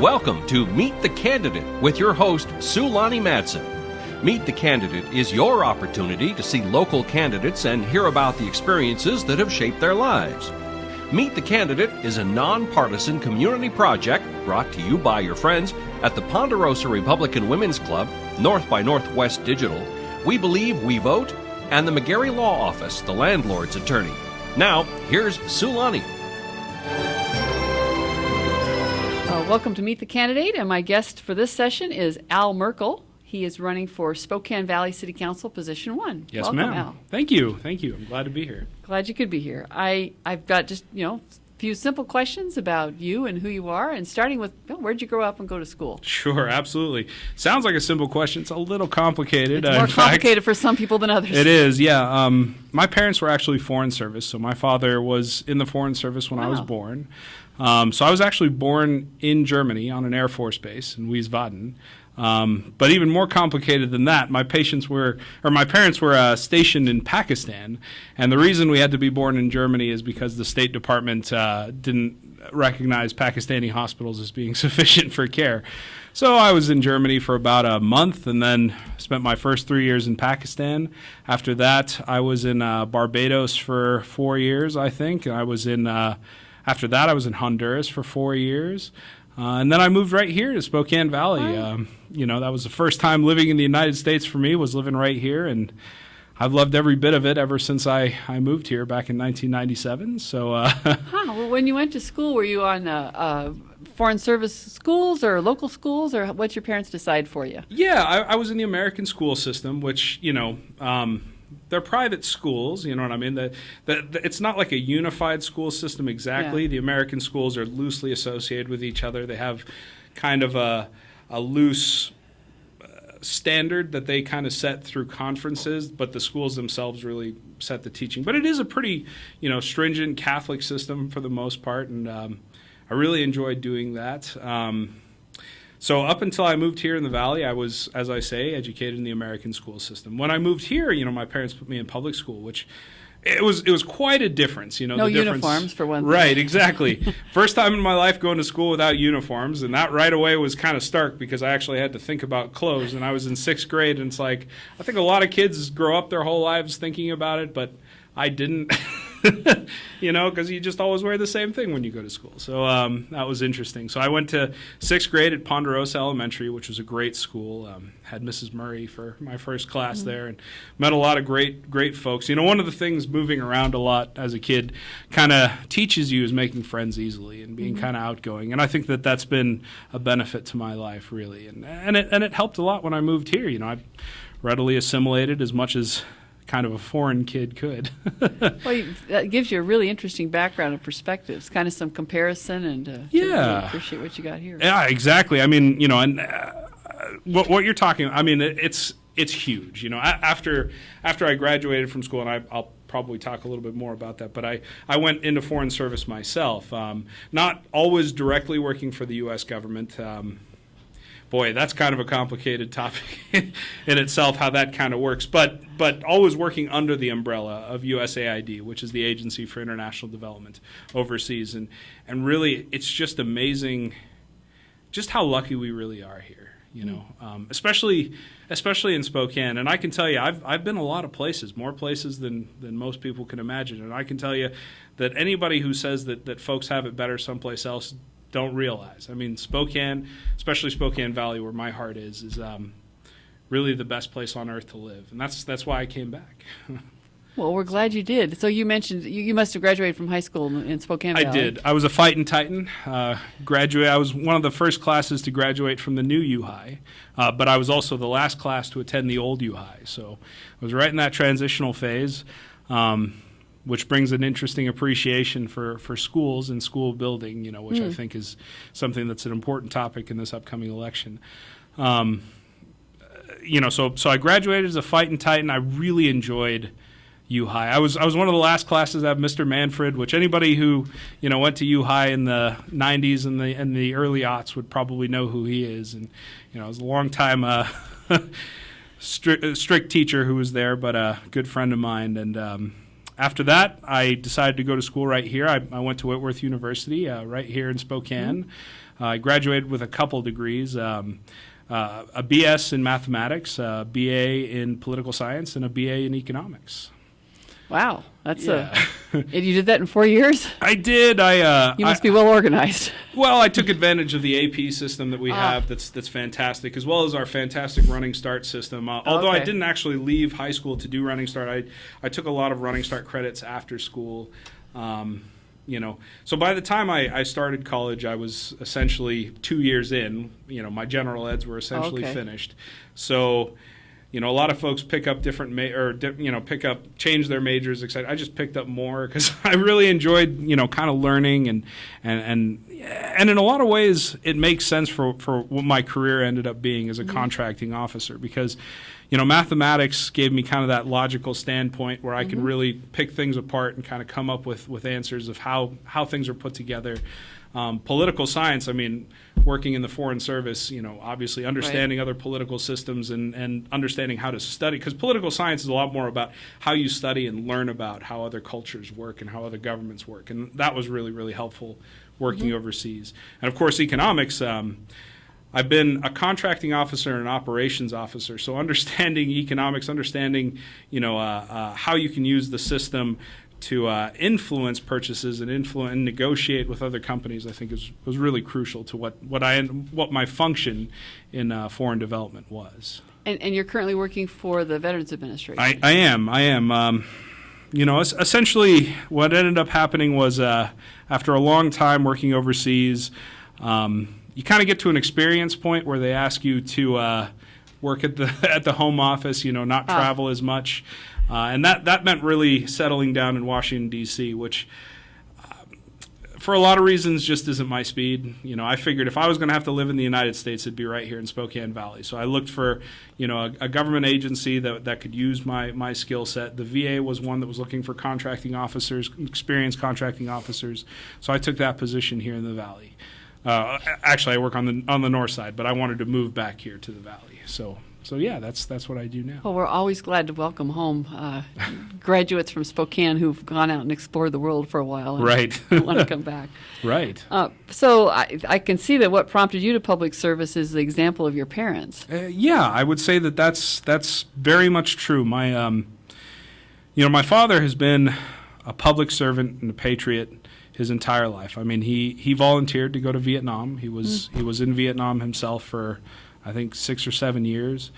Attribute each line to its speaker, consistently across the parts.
Speaker 1: Welcome to Meet the Candidate with your host, Sulani Madsen. Meet the Candidate is your opportunity to see local candidates and hear about the experiences that have shaped their lives. Meet the Candidate is a nonpartisan community project brought to you by your friends at the Ponderosa Republican Women's Club, North by Northwest Digital, We Believe, We Vote, and the McGarry Law Office, the landlord's attorney. Now, here's Sulani.
Speaker 2: Welcome to Meet the Candidate, and my guest for this session is Al Merkel. He is running for Spokane Valley City Council, Position 1.
Speaker 3: Yes,
Speaker 2: Welcome,
Speaker 3: ma'am.
Speaker 2: Al.
Speaker 3: Thank you. I'm glad to be here.
Speaker 2: Glad you could be here. I've got just, a few simple questions about you and who you are, and starting with, where'd you grow up and go to school?
Speaker 3: Sure, absolutely. Sounds like a simple question. It's a little complicated.
Speaker 2: It's more complicated for some people than others.
Speaker 3: It is, yeah. My parents were actually Foreign Service, so my father was in the Foreign Service when I was born. So I was actually born in Germany on an Air Force base in Wiesbaden. But even more complicated than that, my parents were stationed in Pakistan, and the reason we had to be born in Germany is because the State Department didn't recognize Pakistani hospitals as being sufficient for care. So I was in Germany for about a month and then spent my first 3 years in Pakistan. After that, I was in Barbados for 4 years, I think. After that, I was in Honduras for 4 years. And then I moved right here to Spokane Valley. That was the first time living in the United States for me, was living right here. And I've loved every bit of it ever since I moved here back in 1997. So,
Speaker 2: Well, when you went to school, were you on Foreign Service schools or local schools, or what'd your parents decide for you?
Speaker 3: Yeah, I was in the American school system, which, they're private schools, you know what I mean? It's not like a unified school system exactly. Yeah. The American schools are loosely associated with each other. They have kind of a loose standard that they kind of set through conferences, but the schools themselves really set the teaching. But it is a pretty, stringent Catholic system for the most part, and I really enjoyed doing that. So up until I moved here in the Valley, I was, as I say, educated in the American school system. When I moved here, my parents put me in public school, which it was quite a difference.
Speaker 2: No uniforms for one thing.
Speaker 3: Right, exactly. First time in my life going to school without uniforms, and that right away was kind of stark because I actually had to think about clothes. And I was in 6th grade, and it's like, I think a lot of kids grow up their whole lives thinking about it, but I didn't. Because you just always wear the same thing when you go to school. So that was interesting. So I went to 6th grade at Ponderosa Elementary, which was a great school. Had Mrs. Murray for my first class there, and met a lot of great folks. One of the things moving around a lot as a kid kind of teaches you is making friends easily and being kind of outgoing. And I think that that's been a benefit to my life, really. And it helped a lot when I moved here. I readily assimilated as much as kind of a foreign kid could.
Speaker 2: Well, that gives you a really interesting background and perspectives, kind of some comparison, and really appreciate what you got here.
Speaker 3: Yeah, exactly. I mean, what you're talking, I mean, it's huge. After I graduated from school, and I'll probably talk a little bit more about that, but I went into Foreign Service myself, not always directly working for the U.S. government. Boy, that's kind of a complicated topic in itself, how that kind of works. But always working under the umbrella of USAID, which is the Agency for International Development overseas. And really, it's just amazing just how lucky we really are here, especially in Spokane. And I can tell you, I've been a lot of places, more places than most people can imagine. And I can tell you that anybody who says that folks have it better someplace else don't realize. I mean, Spokane, especially Spokane Valley, where my heart is really the best place on earth to live, and that's why I came back.
Speaker 2: Well, we're glad you did. So you mentioned you must have graduated from high school in Spokane Valley.
Speaker 3: I did. I was a fighting Titan. I was one of the first classes to graduate from the new U-High, but I was also the last class to attend the old U-High. So I was right in that transitional phase. Which brings an interesting appreciation for schools and school building, which I think is something that's an important topic in this upcoming election. So I graduated as a fighting Titan. I really enjoyed U-High. I was one of the last classes to have Mr. Manfred, which anybody who went to U-High in the 90s and the early aughts would probably know who he is. And I was a long time strict teacher who was there, but a good friend of mine. And After that, I decided to go to school right here. I went to Whitworth University right here in Spokane. I graduated with a couple degrees, a BS in mathematics, a BA in political science, and a BA in economics.
Speaker 2: Wow, that's
Speaker 3: Yeah.
Speaker 2: and you did that in 4 years?
Speaker 3: I did.
Speaker 2: You must be well organized.
Speaker 3: Well, I took advantage of the AP system that we have that's fantastic, as well as our fantastic Running Start system. Although I
Speaker 2: Okay.
Speaker 3: didn't actually leave high school to do Running Start, I took a lot of Running Start credits after school. So by the time I started college, I was essentially 2 years in. My general eds were essentially
Speaker 2: Okay.
Speaker 3: finished. So, a lot of folks pick up different change their majors, etc. I just picked up more because I really enjoyed, kind of learning and in a lot of ways it makes sense for what my career ended up being as a contracting officer because, mathematics gave me kind of that logical standpoint where I could really pick things apart and kind of come up with answers of how things are put together. Political science, working in the Foreign Service, obviously understanding other political systems and understanding how to study, because political science is a lot more about how you study and learn about how other cultures work and how other governments work. And that was really, really helpful working overseas. And of course, economics, I've been a contracting officer and an operations officer, so understanding economics, understanding, how you can use the system to influence purchases and negotiate with other companies, I think was really crucial to what my function in foreign development was.
Speaker 2: And you're currently working for the Veterans Administration.
Speaker 3: I am. Essentially what ended up happening was after a long time working overseas, you kind of get to an experience point where they ask you to work at the home office, not travel as much. And that meant really settling down in Washington, D.C., which for a lot of reasons just isn't my speed. I figured if I was going to have to live in the United States, it'd be right here in Spokane Valley. So I looked for, a government agency that could use my skill set. The VA was one that was looking for contracting officers, experienced contracting officers. So I took that position here in the Valley. Actually, I work on the north side, but I wanted to move back here to the Valley. So yeah, that's what I do now.
Speaker 2: Well, we're always glad to welcome home graduates from Spokane who've gone out and explored the world for a while and
Speaker 3: Right.
Speaker 2: want to come back.
Speaker 3: Right.
Speaker 2: So I can see that what prompted you to public service is the example of your parents.
Speaker 3: Yeah, I would say that's very much true. My my father has been a public servant and a patriot his entire life. He volunteered to go to Vietnam. He was in Vietnam himself for I think 6 or 7 years.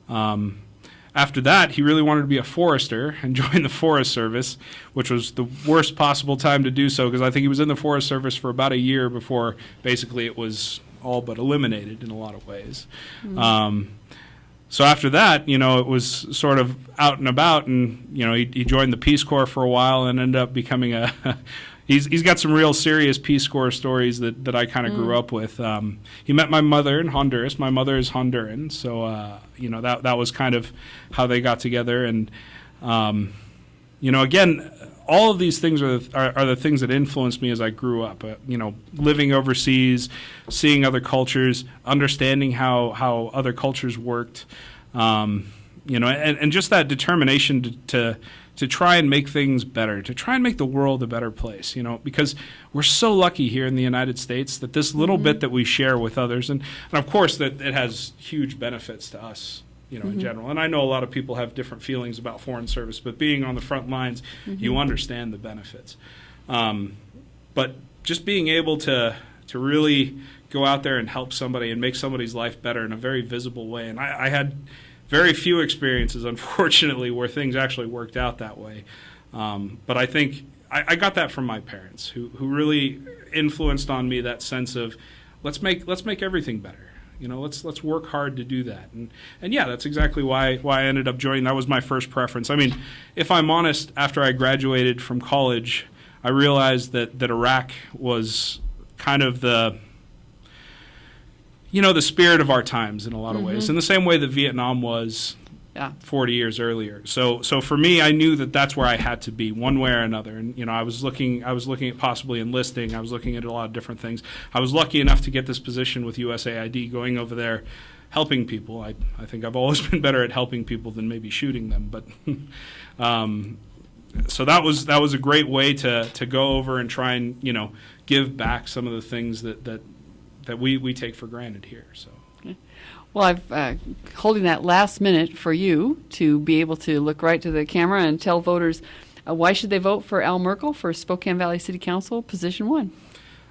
Speaker 3: After that, he really wanted to be a forester and join the Forest Service, which was the worst possible time to do so because I think he was in the Forest Service for about a year before basically it was all but eliminated in a lot of ways. So after that, it was sort of out and about, and he joined the Peace Corps for a while and ended up becoming a He's got some real serious Peace Corps stories that I kind of grew up with. He met my mother in Honduras. My mother is Honduran, so that was kind of how they got together. And again, all of these things are the things that influenced me as I grew up. Living overseas, seeing other cultures, understanding how other cultures worked. And just that determination to try and make things better, to try and make the world a better place, because we're so lucky here in the United States that this little bit that we share with others, and of course that it has huge benefits to us, in general. And I know a lot of people have different feelings about foreign service, but being on the front lines, you understand the benefits. But just being able to really go out there and help somebody and make somebody's life better in a very visible way. And I had very few experiences, unfortunately, where things actually worked out that way. But I think I got that from my parents, who really influenced on me that sense of let's make everything better. Let's work hard to do that. And yeah, that's exactly why I ended up joining. That was my first preference. If I'm honest, after I graduated from college, I realized that Iraq was kind of the spirit of our times in a lot of ways, in the same way that Vietnam was 40 years earlier. So for me, I knew that that's where I had to be, one way or another. And I was looking at possibly enlisting. I was looking at a lot of different things. I was lucky enough to get this position with USAID, going over there, helping people. I think I've always been better at helping people than maybe shooting them. But So that was a great way to go over and try and give back some of the things that we take for granted here. So.
Speaker 2: Well, I've holding that last minute for you to be able to look right to the camera and tell voters why should they vote for Al Merkel for Spokane Valley City Council, Position 1.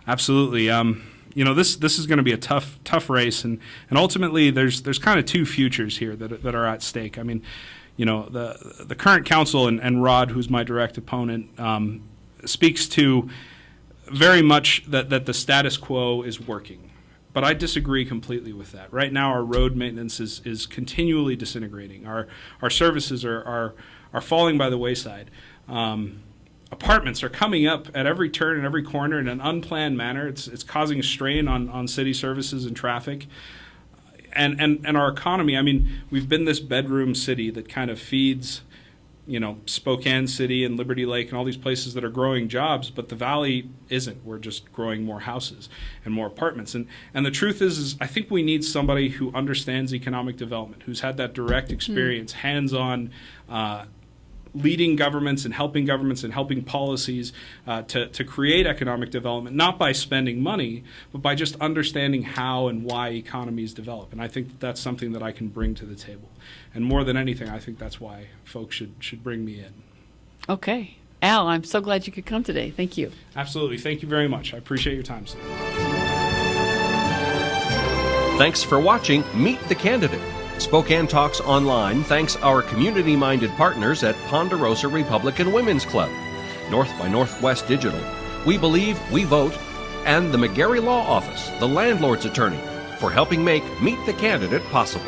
Speaker 3: Absolutely. This is going to be a tough race, and ultimately there's kind of two futures here that are at stake. I mean, the current council and Rod, who's my direct opponent, speaks to very much that the status quo is working. But I disagree completely with that. Right now, our road maintenance is continually disintegrating. Our services are falling by the wayside. Apartments are coming up at every turn and every corner in an unplanned manner. It's causing a strain on city services and traffic. And our economy, I mean, we've been this bedroom city that kind of feeds Spokane City and Liberty Lake and all these places that are growing jobs, but the valley isn't. We're just growing more houses and more apartments. And the truth is I think we need somebody who understands economic development, who's had that direct experience, hands-on, leading governments and helping policies to create economic development, not by spending money, but by just understanding how and why economies develop. And I think that's something that I can bring to the table. And more than anything, I think that's why folks should bring me in.
Speaker 2: Okay. Al, I'm so glad you could come today. Thank you.
Speaker 3: Absolutely. Thank you very much. I appreciate your time, Sue.
Speaker 1: Thanks for watching Meet the Candidate. Spokane Talks Online thanks our community-minded partners at Ponderosa Republican Women's Club, North by Northwest Digital, We Believe, We Vote, and the McGarry Law Office, the landlord's attorney, for helping make Meet the Candidate possible.